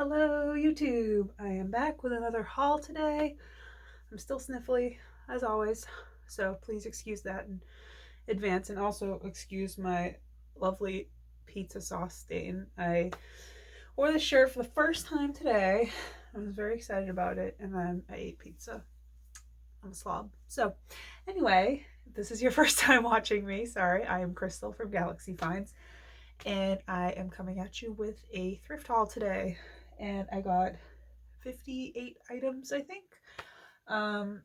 Hello YouTube! I am back with another haul today. I'm still sniffly as always, so please excuse that in advance, and also excuse my lovely pizza sauce stain. I wore this shirt for the first time today. I was very excited about it, and then I ate pizza. I'm a slob. So anyway, if this is your first time watching me, sorry. I am Crystal from Galaxy Finds, and I am coming at you with a thrift haul today. And I got 58 items, I think. Um,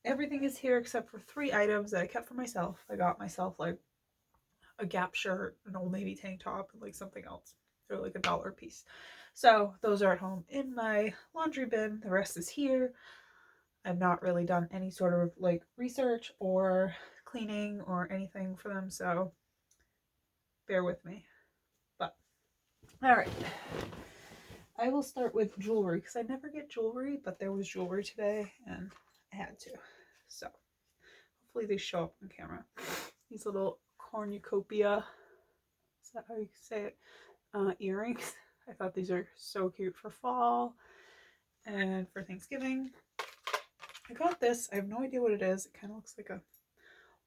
Everything is here except for 3 items that I kept for myself. I got myself like a Gap shirt, an Old Navy tank top, and like something else. They're like $1 a piece. So those are at home in my laundry bin. The rest is here. I've not really done any sort of like research or cleaning or anything for them, so bear with me. But all right. I will start with jewelry because I never get jewelry, but there was jewelry today and I had to. So hopefully they show up on camera. These little cornucopia, is that how you say it? Earrings. I thought these are so cute for fall and for Thanksgiving. I got this. I have no idea what it is. It kind of looks like a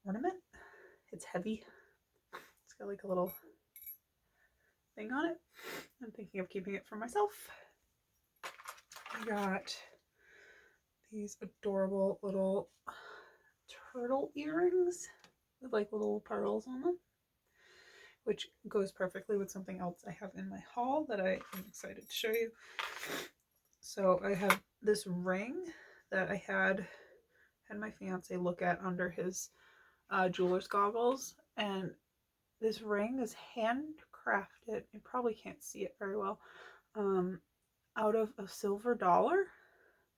ornament. It's heavy. It's got like a little thing on it. I'm thinking of keeping it for myself. I got these adorable little turtle earrings with like little pearls on them, which goes perfectly with something else I have in my haul that I am excited to show you. So I have this ring that I had my fiance look at under his jeweler's goggles, and this ring is handcrafted. You probably can't see it very well. Out of a silver dollar.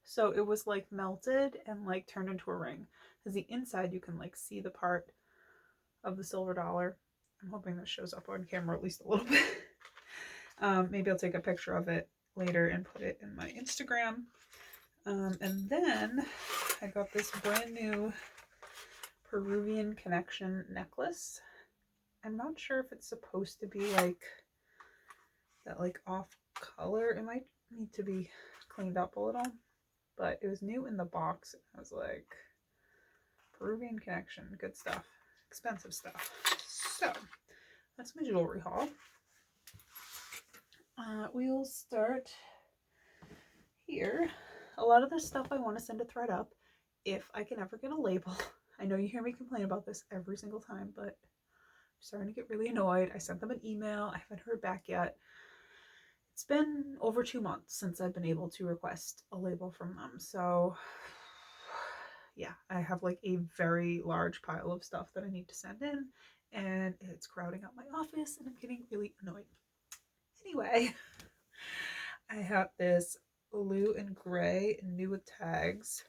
So it was like melted and like turned into a ring. Because the inside you can like see the part of the silver dollar. I'm hoping this shows up on camera at least a little bit. Maybe I'll take a picture of it later and put it in my Instagram. And then I got this brand new Peruvian connection necklace. I'm not sure if it's supposed to be like that, like off color. It might need to be cleaned up a little, but it was new in the box. I was like, Peruvian connection, good stuff, expensive stuff. So that's my jewelry haul. We'll start here. A lot of this stuff I want to send to ThreadUp if I can ever get a label. I know you hear me complain about this every single time, but I'm starting to get really annoyed. I sent them an email. I haven't heard back yet. It's been over 2 months since I've been able to request a label from them. So yeah, I have like a very large pile of stuff that I need to send in, and it's crowding out my office and I'm getting really annoyed. Anyway, I have this blue and gray new with tags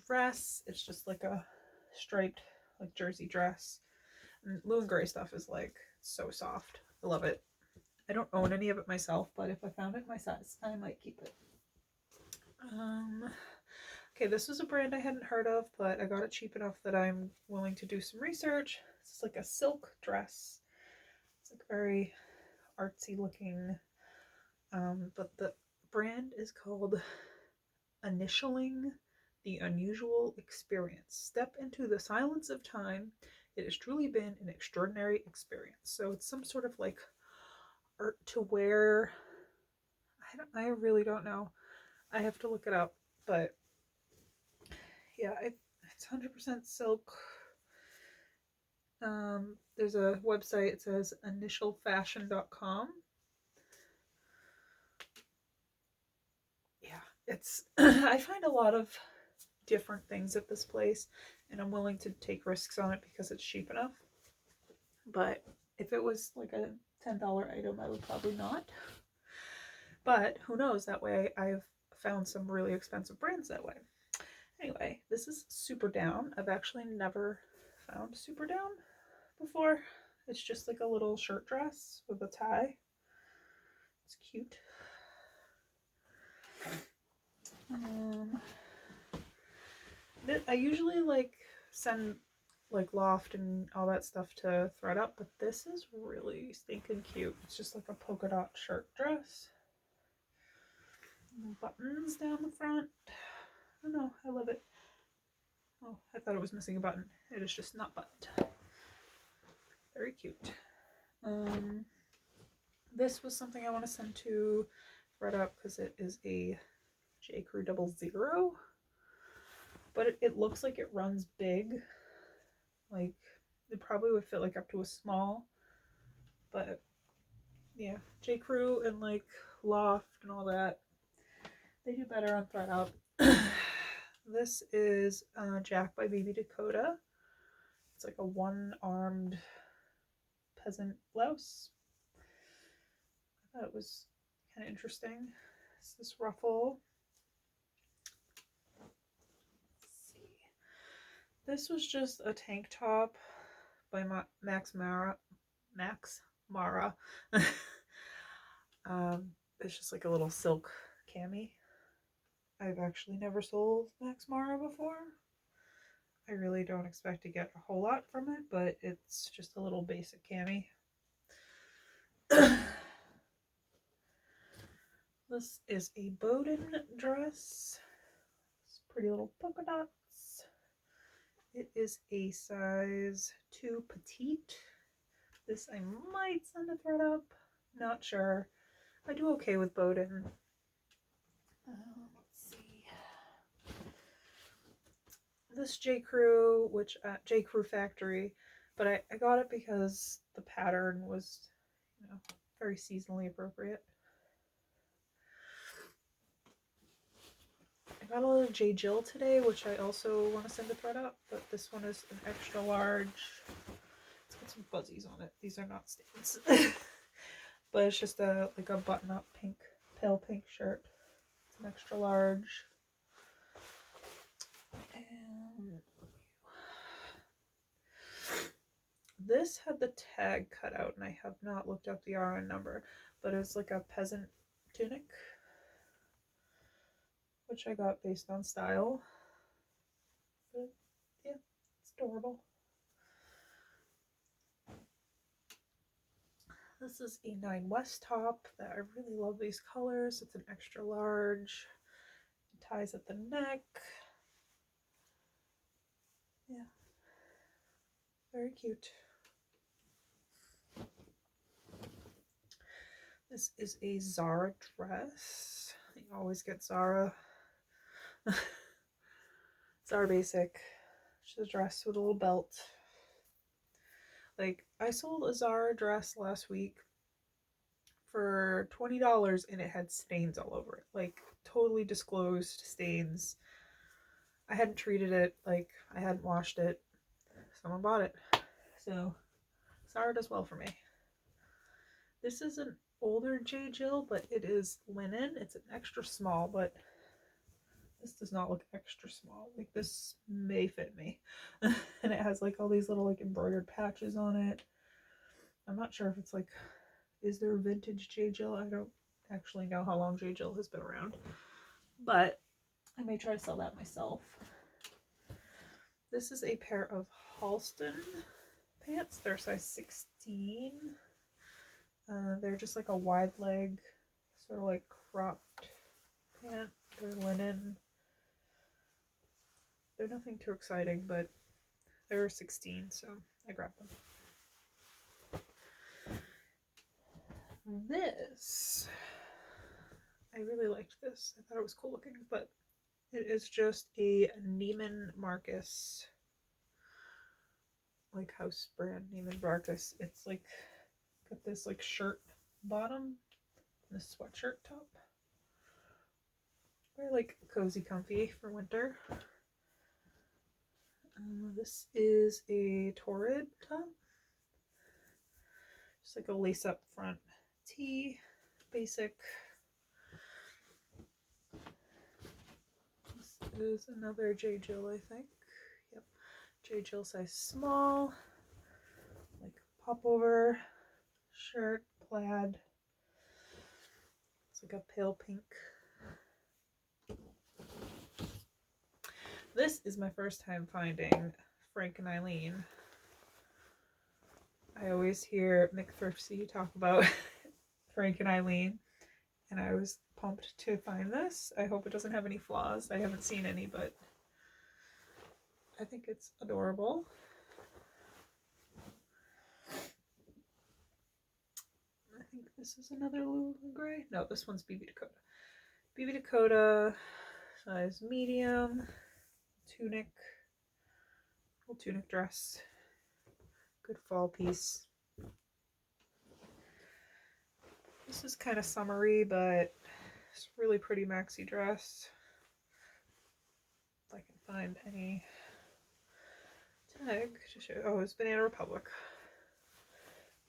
dress. It's just like a striped like jersey dress. And blue and gray stuff is like so soft. I love it. I don't own any of it myself, but if I found it my size, I might keep it. Okay, this was a brand I hadn't heard of, but I got it cheap enough that I'm willing to do some research. It's like a silk dress. It's like very artsy looking, but the brand is called Initialing the Unusual Experience. Step into the silence of time. It has truly been an extraordinary experience. So it's some sort of like art to wear. I really don't know. I have to look it up, but yeah, it's 100% silk. There's a website. It says initialfashion.com. Yeah, it's I find a lot of different things at this place, and I'm willing to take risks on it because it's cheap enough. But if it was like a $10 item, I would probably not. But who knows? That way I've found some really expensive brands that way. Anyway, this is Super Down. I've actually never found Super Down before. It's just like a little shirt dress with a tie. It's cute. I usually like send like loft and all that stuff to thread up, but this is really stinking cute. It's just like a polka dot shirt dress. Buttons down the front. I don't know, I love it. Oh, I thought it was missing a button. It is just not buttoned. Very cute. This was something I want to send to thread up because it is a J. Crew 00. But it looks like it runs big. Like, it probably would fit like up to a small. But yeah, J. Crew and like Loft and all that, they do better on thread up. This is Jack by Baby Dakota. It's like a one-armed peasant blouse. I thought it was kind of interesting. It's this ruffle. Let's see. This was just a tank top by Max Mara. It's just like a little silk cami. I've actually never sold Max Mara before. I really don't expect to get a whole lot from it, but it's just a little basic cami. This is a Bowden dress. It's pretty little polka dots. It is a size 2 petite. This I might send a thread up. Not sure. I do okay with Bowden. Let's see. This J. Crew, which J. Crew Factory, but I got it because the pattern was, you know, very seasonally appropriate. I got a little J. Jill today, which I also want to send a thread up, but this one is an extra large. It's got some fuzzies on it. These are not stains. But it's just like a button-up pink, pale pink shirt. It's an extra large. And this had the tag cut out, and I have not looked up the RN number, but it's like a peasant tunic, which I got based on style. But yeah, it's adorable. This is a 9 West top that I really love these colors. It's an extra large. It ties at the neck. Yeah. Very cute. This is a Zara dress. You always get Zara. Zara Basic. She's a dress with a little belt. Like, I sold a Zara dress last week for $20 and it had stains all over it. Like, totally disclosed stains. I hadn't treated it, like, I hadn't washed it. Someone bought it. So, Zara does well for me. This is an older J. Jill, but it is linen. It's an extra small, but this does not look extra small. Like, this may fit me. And it has like all these little like embroidered patches on it. I'm not sure if it's like, is there a vintage J. Jill? I don't actually know how long J. Jill has been around, but I may try to sell that myself. This is a pair of Halston pants. They're size 16. They're just like a wide leg, sort of like cropped pant. They're linen. They're nothing too exciting, but they're 16, so I grabbed them. This, I really liked this. I thought it was cool looking, but it is just a Neiman Marcus, like house brand Neiman Marcus. It's like got this like shirt bottom and this sweatshirt top. Very like cozy, comfy for winter. This is a Torrid top. Just like a lace up front tee, basic. This is another J. Jill, I think. Yep, J. Jill size small, like popover shirt, plaid. It's like a pale pink. This is my first time finding Frank and Eileen. I always hear McThriftsy talk about Frank and Eileen, and I was pumped to find this. I hope it doesn't have any flaws. I haven't seen any, but I think it's adorable. I think this is another Lululemon gray. No, this one's BB Dakota. BB Dakota, size medium, tunic, little tunic dress. Good fall piece. This is kind of summery, but it's really pretty maxi dress. If I can find any tag to show. Oh, it's Banana Republic.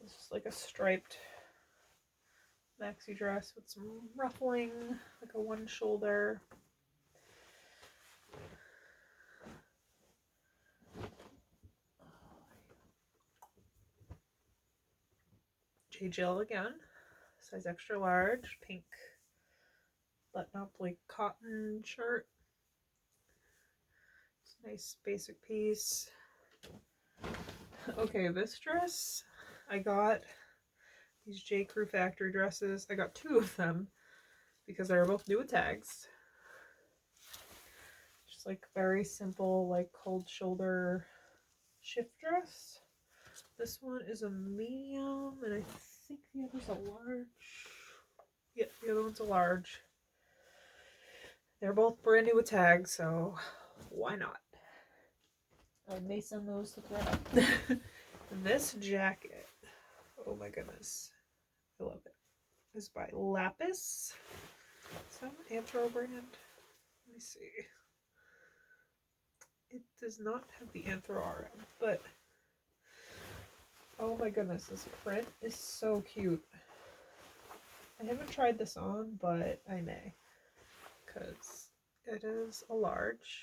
This is like a striped maxi dress with some ruffling, like a one shoulder. J. Jill again, size extra large, pink button up like cotton shirt. It's a nice basic piece. Okay, this dress, I got these J. Crew factory dresses. I got 2 of them because they were both new with tags. Just like very simple, like cold shoulder shift dress. This one is a medium, and I think the other's a large. Yeah, the other one's a large. They're both brand new with tags, so why not? I may send those to thread. This jacket, oh my goodness, I love it. It's by Lapis. Is that an Anthro brand? Let me see. It does not have the Anthro RM, but oh my goodness, this print is so cute. I haven't tried this on, but I may, because it is a large.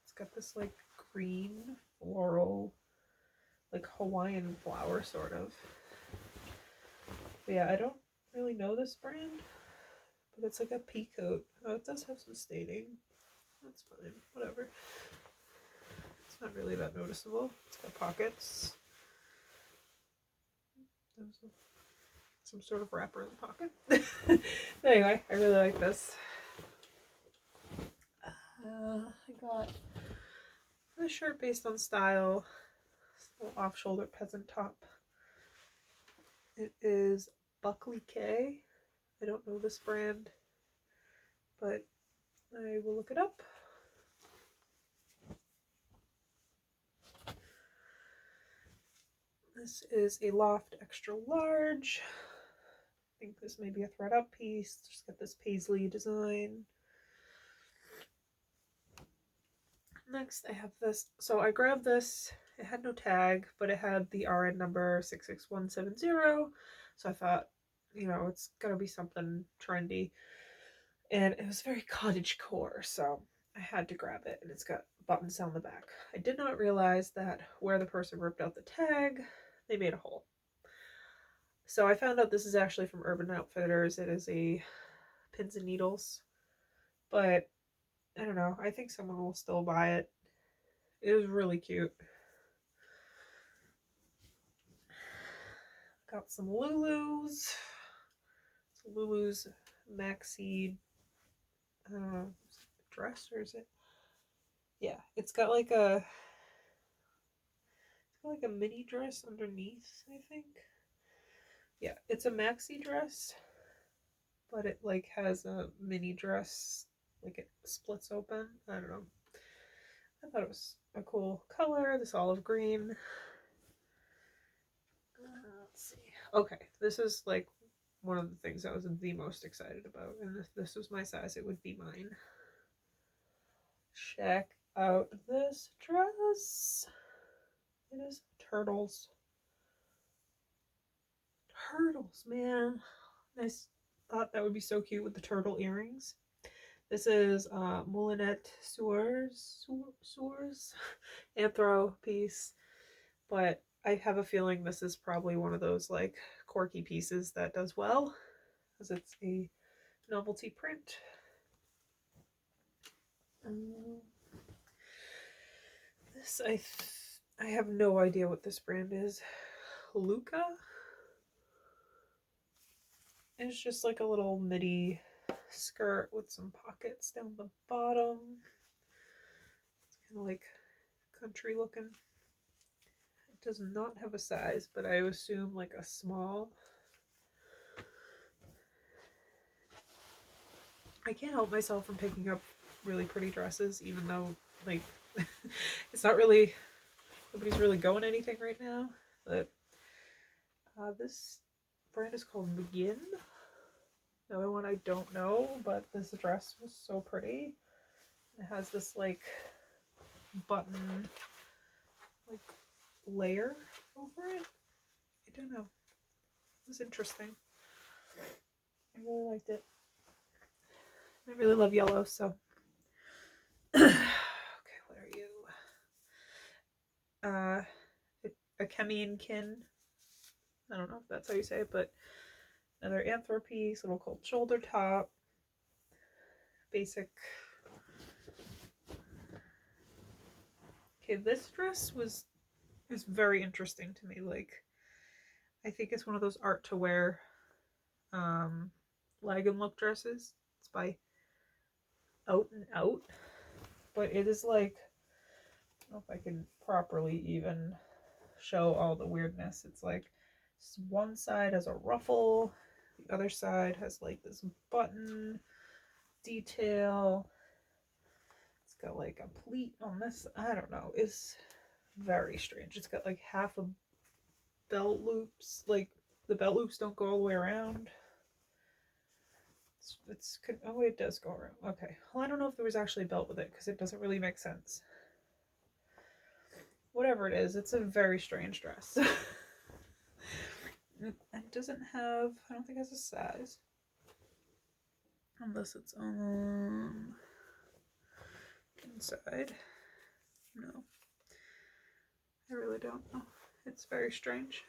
It's got this like green floral, like Hawaiian flower sort of. But yeah, I don't really know this brand, but it's like a pea coat. Oh, it does have some staining. That's fine, whatever. It's not really that noticeable. It's got pockets. There's some sort of wrapper in the pocket. Anyway, I really like this. I got a shirt based on style. It's a little off-shoulder peasant top. It is Buckley K. I don't know this brand, but I will look it up. This is a Loft extra large. I think this may be a thread up piece. Just got this paisley design. Next I have this. So I grabbed this. It had no tag, but it had the RN number 66170. So I thought, you know, it's gotta be something trendy. And it was very cottagecore, so I had to grab it, and it's got buttons down the back. I did not realize that where the person ripped out the tag, they made a hole. So I found out this is actually from Urban Outfitters. It is a pins and needles, but I don't know. I think someone will still buy it. It is really cute. Got some Lulus. It's Lulu's maxi dress, or is it? Yeah, it's got like a mini dress underneath, I think. Yeah, it's a maxi dress, but it like has a mini dress, like it splits open. I don't know. I thought it was a cool color, this olive green. Let's see. Okay, this is like one of the things I was the most excited about, and if this was my size, it would be mine. Check out this dress. It is turtles. Turtles, man. I thought that would be so cute with the turtle earrings. This is Moulinette Sours Anthro piece, but I have a feeling this is probably one of those like quirky pieces that does well, because it's a novelty print. This, I have no idea what this brand is. Luca? It's just like a little midi skirt with some pockets down the bottom. It's kind of like country looking. It does not have a size, but I assume like a small. I can't help myself from picking up really pretty dresses, even though like it's not really, nobody's really going anything right now. But this brand is called McGinn. Another one I don't know, but this dress was so pretty. It has this like button like layer over it. I don't know. It was interesting. I really liked it. I really love yellow, so. Okay, what are you? A Kemian-kin. I don't know if that's how you say it, but another anthro piece, little cold shoulder top. Basic. Okay, this dress is very interesting to me. Like, I think it's one of those art to wear leg and look dresses. It's by Out and Out, but it is like, I don't know if I can properly even show all the weirdness. It's like one side has a ruffle, the other side has like this button detail. It's got like a pleat on this. I don't know. It's very strange. It's got like half of belt loops. Like the belt loops don't go all the way around. Oh, it does go around. Okay. Well, I don't know if there was actually a belt with it because it doesn't really make sense. Whatever it is, it's a very strange dress. It doesn't have, I don't think it has a size. Unless it's on inside. No. I really don't know. It's very strange.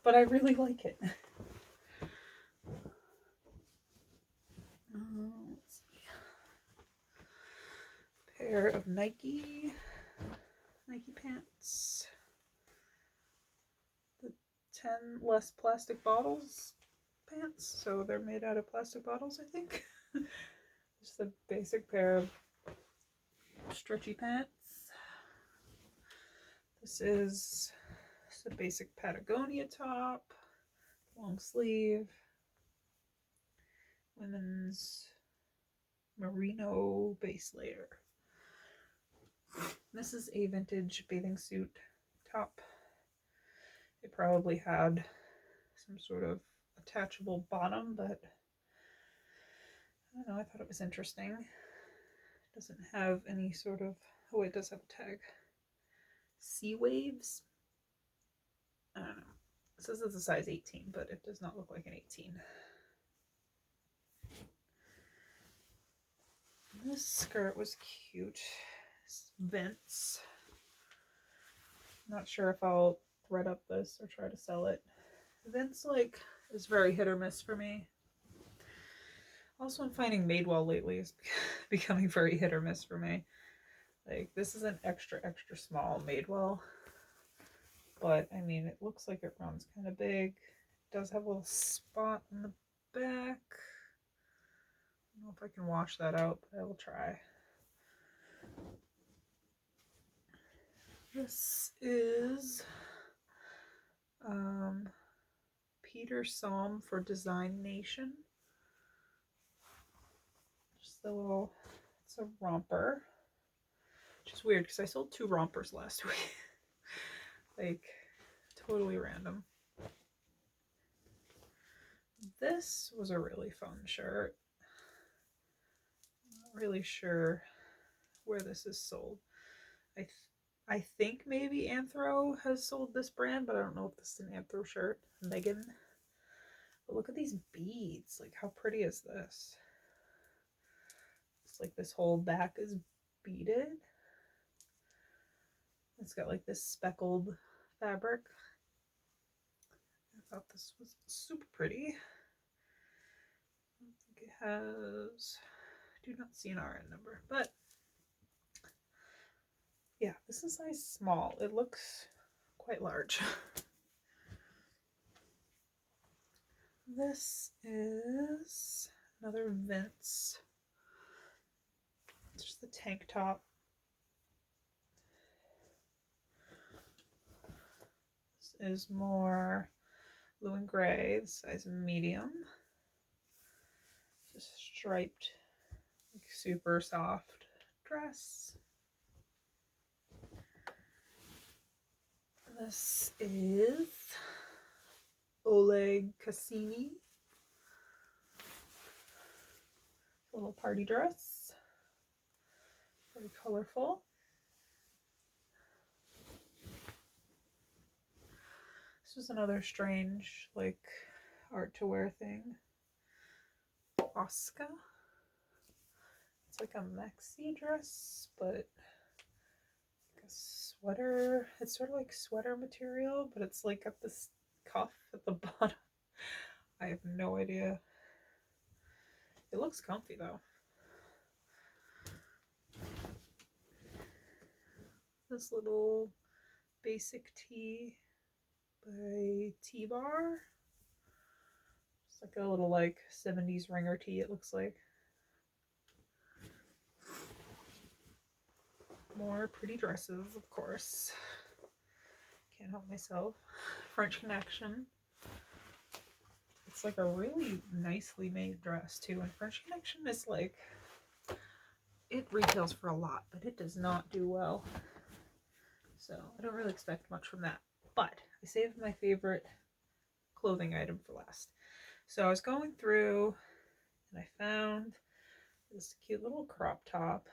But I really like it. Let's see. Pair of Nike pants. The 10 less plastic bottles pants. So they're made out of plastic bottles, I think. Just a basic pair of stretchy pants. This is just a basic Patagonia top, long sleeve, women's merino base layer. This is a vintage bathing suit top. It probably had some sort of attachable bottom, but I don't know, I thought it was interesting. It doesn't have any sort of, oh, it does have a tag. Sea waves? I don't know. It says it's a size 18, but it does not look like an 18. This skirt was cute. Vents. Not sure if I'll thread up this or try to sell it. Vents like is very hit or miss for me. Also, I'm finding Madewell lately is becoming very hit or miss for me. Like, this is an extra small Madewell, but I mean, it looks like it runs kind of big. It does have a little spot in the back. I don't know if I can wash that out, but I will try. This is Peter Salm for Design Nation. Just a little, it's a romper. Which is weird because I sold 2 rompers last week. Like, totally random. This was a really fun shirt. Not really sure where this is sold. I think maybe Anthro has sold this brand, but I don't know if this is an Anthro shirt. Megan. But look at these beads. Like, how pretty is this? It's like this whole back is beaded. It's got like this speckled fabric. I thought this was super pretty. I don't think it has, I do not see an RN number, but Yeah, this is size small. It looks quite large. This is another Vince. It's just a tank top. This is more blue and gray, size medium. Just striped, like super soft dress. This is Oleg Cassini. A little party dress. Very colorful. This was another strange, like, art to wear thing. Oscar. It's like a maxi dress, but like a sweater. It's sort of like sweater material, but it's like got this cuff at the bottom. I have no idea. It looks comfy though. This little basic tee by T-Bar. It's like a little like 70s ringer tee, it looks like. More pretty dresses, of course. Can't help myself. French Connection. It's like a really nicely made dress too. And French Connection is like, it retails for a lot, but it does not do well. So I don't really expect much from that. But I saved my favorite clothing item for last. So I was going through and I found this cute little crop top.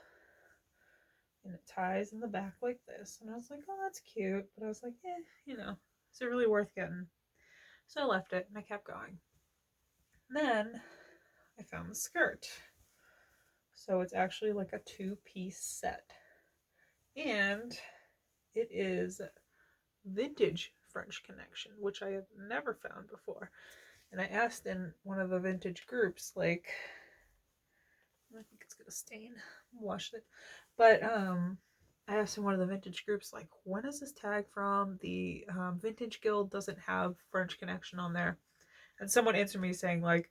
And it ties in the back like this. And I was like, oh, that's cute. But I was like, you know, is it really worth getting? So I left it and I kept going. Then I found the skirt. So it's actually like a 2-piece set. And it is vintage French Connection, which I have never found before. And I asked in one of the vintage groups, like, I think it's gonna stain. Washed it. But I asked in one of the vintage groups, like, when is this tag from? The Vintage Guild doesn't have French Connection on there. And someone answered me saying, like,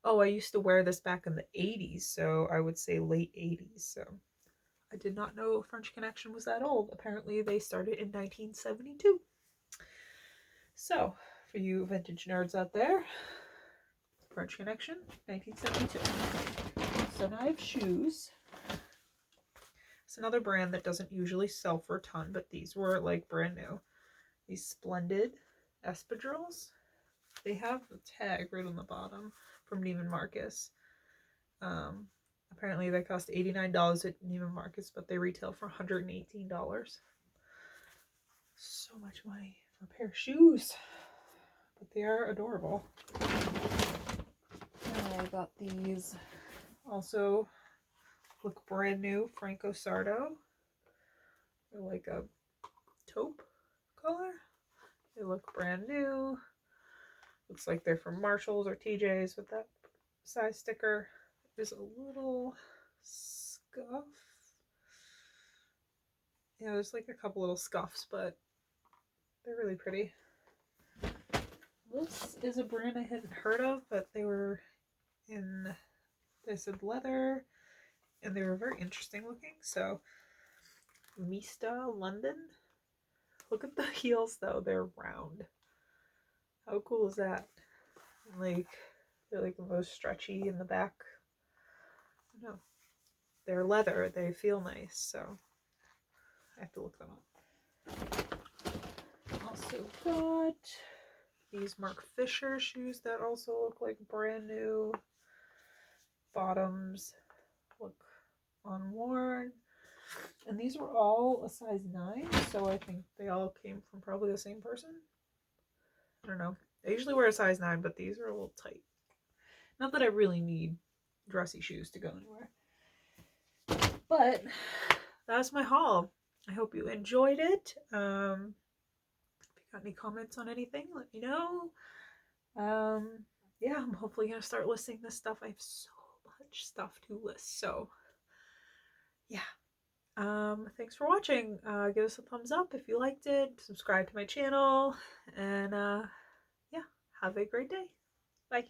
oh, I used to wear this back in the 80s, so I would say late 80s. So I did not know French Connection was that old. Apparently they started in 1972. So for you vintage nerds out there, French Connection, 1972. So now I have shoes. It's another brand that doesn't usually sell for a ton, but these were like brand new. These Splendid espadrilles. They have the tag right on the bottom from Neiman Marcus. Apparently they cost $89 at Neiman Marcus, but they retail for $118. So much money for a pair of shoes, but they are adorable. And I got these also look brand new Franco Sardo. They're like a taupe color. They look brand new. Looks like they're from Marshalls or TJ's with that size sticker. There's a little scuff. Yeah, there's like a couple little scuffs, but they're really pretty. This is a brand I hadn't heard of, but they said leather, and they were very interesting looking. So, Mista London. Look at the heels though, they're round. How cool is that? Like, they're like the most stretchy in the back. I don't know. They're leather, they feel nice, so I have to look them up. Also got these Mark Fisher shoes that also look like brand new. Bottoms look unworn. And these were all a size 9, so I think they all came from probably the same person. I don't know. I usually wear a size 9, but these are a little tight. Not that I really need dressy shoes to go anywhere. But that's my haul. I hope you enjoyed it. If you got any comments on anything, let me know. Yeah, I'm hopefully going to start listing this stuff. I have so much stuff to list. So, yeah. Thanks for watching. Give us a thumbs up if you liked it, subscribe to my channel, and yeah, have a great day. Bye.